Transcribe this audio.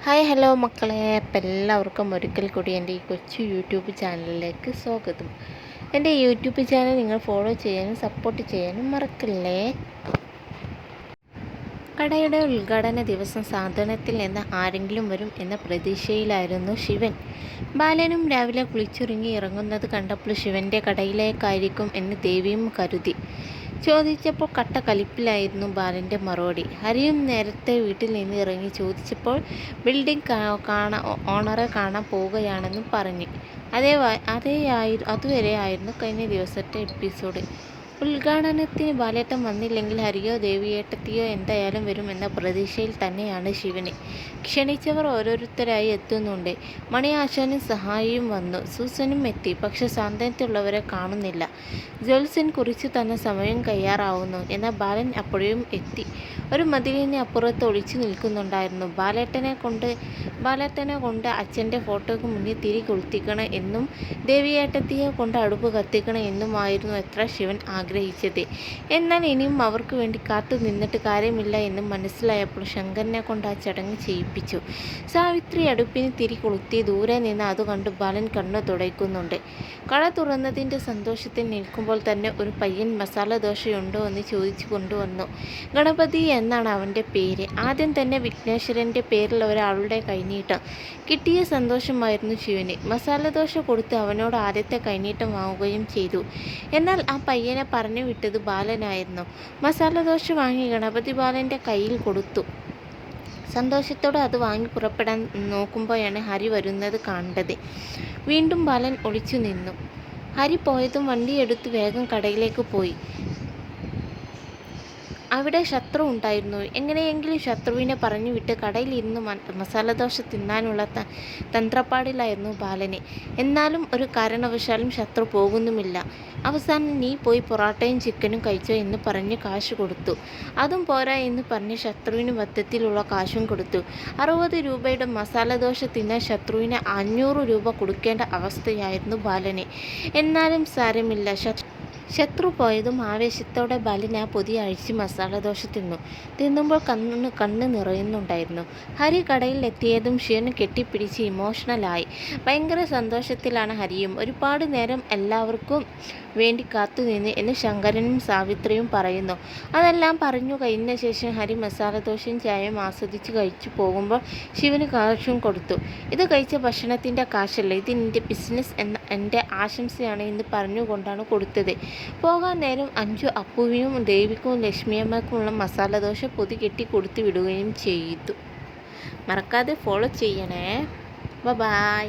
Hi hello മക്കളെ, അപ്പം എല്ലാവർക്കും ഒരിക്കൽ കൂടി എൻ്റെ ഈ കൊച്ചു യൂട്യൂബ് ചാനലിലേക്ക് സ്വാഗതം. എൻ്റെ യൂട്യൂബ് ചാനൽ നിങ്ങൾ ഫോളോ ചെയ്യാനും സപ്പോർട്ട് ചെയ്യാനും മറക്കല്ലേ. കടയുടെ ഉദ്ഘാടന ദിവസം സാധനത്തിൽ നിന്ന് ആരെങ്കിലും വരും എന്ന പ്രതീക്ഷയിലായിരുന്നു ശിവൻ. ബാലനും രാവിലെ കുളിച്ചൊരുങ്ങി ഇറങ്ങുന്നത് കണ്ടപ്പോൾ ശിവൻ്റെ കടയിലേക്കായിരിക്കും എന്ന് ദേവിയും കരുതി. ചോദിച്ചപ്പോൾ കട്ട കലിപ്പിലായിരുന്നു ബാലൻ്റെ മറുപടി. ഹരിയും നേരത്തെ വീട്ടിൽ നിന്ന് ഇറങ്ങി ചോദിച്ചപ്പോൾ ബിൽഡിംഗ് ഓണറെ കാണാൻ പോവുകയാണെന്നും പറഞ്ഞു. അതുവരെ ആയിരുന്നു കഴിഞ്ഞ ദിവസത്തെ എപ്പിസോഡ്. ഉദ്ഘാടനത്തിന് ബാലേട്ടൻ വന്നില്ലെങ്കിൽ ഹരിയോ ദേവിയേട്ടത്തിയോ എന്തായാലും വരുമെന്ന പ്രതീക്ഷയിൽ തന്നെയാണ് ശിവന്. ക്ഷണിച്ചവർ ഓരോരുത്തരായി എത്തുന്നുണ്ട്. മണി ആശാനും സഹായിയും വന്നു. സൂസനും എത്തി. പക്ഷെ സാന്ത്വനത്തിലുള്ളവരെ കാണുന്നില്ല. ജോത്സ്യൻ കുറിച്ച് തന്ന സമയം കഴിയാറാവുന്നു. എന്നാൽ ബാലൻ അപ്പോഴും എത്തി. ഒരു മതിലിന് അപ്പുറത്ത് ഒളിച്ചു നിൽക്കുന്നുണ്ടായിരുന്നു. ബാലേട്ടനെ കൊണ്ട് അച്ഛൻ്റെ ഫോട്ടോയ്ക്ക് മുന്നിൽ തിരി കൊളുത്തിക്കണം എന്നും ദേവിയേട്ടത്തിയെ കൊണ്ട് അടുപ്പ് കത്തിക്കണം എന്നുമായിരുന്നു എത്ര ശിവൻ ആഗ്രഹിച്ചത്. എന്നാൽ ഇനിയും അവർക്ക് വേണ്ടി കാത്തു നിന്നിട്ട് കാര്യമില്ല എന്നും മനസ്സിലായപ്പോൾ ശങ്കരനെ കൊണ്ട് ആ ചടങ്ങ് ചെയ്യിപ്പിച്ചു. സാവിത്രി അടുപ്പിന് തിരി കൊളുത്തി. ദൂരെ നിന്ന് അത് കണ്ട് ബാലൻ കണ്ണു തുടയ്ക്കുന്നുണ്ട്. കട തുറന്നതിൻ്റെ സന്തോഷത്തിൽ നിൽക്കുമ്പോൾ തന്നെ ഒരു പയ്യൻ മസാല ദോശയുണ്ടോ എന്ന് ചോദിച്ചു കൊണ്ടുവന്നു. ഗണപതി എന്നാണ് അവൻ്റെ പേര്. ആദ്യം തന്നെ വിഘ്നേശ്വരൻ്റെ പേരിൽ ഒരാളുടെ കൈനീട്ടം കിട്ടിയ സന്തോഷമായിരുന്നു ശിവന്. മസാലദോശ കൊടുത്ത് അവനോട് ആദ്യത്തെ കൈനീട്ടം വാങ്ങുകയും ചെയ്തു. എന്നാൽ ആ പയ്യനെ പറഞ്ഞു വിട്ടത് ബാലനായിരുന്നു. മസാലദോശ വാങ്ങി ഗണപതി ബാലൻ്റെ കയ്യിൽ കൊടുത്തു. സന്തോഷത്തോടെ അത് വാങ്ങി പുറപ്പെടാൻ നോക്കുമ്പോഴാണ് ഹരി വരുന്നത് കണ്ടത്. വീണ്ടും ബാലൻ ഒളിച്ചു നിന്നു. ഹരി പോയതും വണ്ടിയെടുത്ത് വേഗം കടയിലേക്ക് പോയി. അവിടെ ശത്രു ഉണ്ടായിരുന്നു. എങ്ങനെയെങ്കിലും ശത്രുവിനെ പറഞ്ഞു വിട്ട് കടയിൽ ഇരുന്ന് മസാലദോശ തിന്നാനുള്ള തന്ത്രപ്പാടിലായിരുന്നു ബാലന്. എന്നാലും ഒരു കാരണവശാലും ശത്രു പോകുന്നുമില്ല. അവസാനം നീ പോയി പൊറാട്ടയും ചിക്കനും കഴിച്ചോ എന്ന് പറഞ്ഞ് കാശ് കൊടുത്തു. അതും പോരാ എന്ന് പറഞ്ഞ് ശത്രുവിന് മൊത്തത്തിലുള്ള കാശും കൊടുത്തു. 60 രൂപയുടെ മസാലദോശ തിന്നാൻ ശത്രുവിന് 500 രൂപ കൊടുക്കേണ്ട അവസ്ഥയായിരുന്നു ബാലന്. എന്നാലും സാരമില്ല. ശത്രു പോയതും ആവേശത്തോടെ ബാലൻ ആ പൊതി അഴിച്ച് മസാലദോശ തിന്നുമ്പോൾ കണ്ണ് നിറയുന്നുണ്ടായിരുന്നു. ഹരി കടയിൽ എത്തിയതും ശിവൻ കെട്ടിപ്പിടിച്ച് ഇമോഷണലായി. ഭയങ്കര സന്തോഷത്തിലാണ് ഹരിയും. ഒരുപാട് നേരം എല്ലാവർക്കും വേണ്ടി കാത്തുനിന്ന് എന്ന് ശങ്കരനും സാവിത്രിയും പറയുന്നു. അതെല്ലാം പറഞ്ഞു കഴിഞ്ഞ ശേഷം ഹരി മസാലദോശയും ചായയും ആസ്വദിച്ച് കഴിച്ചു പോകുമ്പോൾ ശിവന് കാശും കൊടുത്തു. ഇത് കഴിച്ച ഭക്ഷണത്തിൻ്റെ കാശല്ല, ഇത് നിൻ്റെ ബിസിനസ് എന്ന എൻ്റെ ആശംസയാണ് എന്ന് പറഞ്ഞുകൊണ്ടാണ് കൊടുത്തത്. പോകാൻ നേരം അഞ്ചു അപ്പുവിനും ദേവിക്കും ലക്ഷ്മിയമ്മക്കുമുള്ള മസാലദോശ പൊതി കെട്ടി കൊടുത്തു വിടുകയും ചെയ്തു. മറക്കാതെ ഫോളോ ചെയ്യണേ. ബൈ.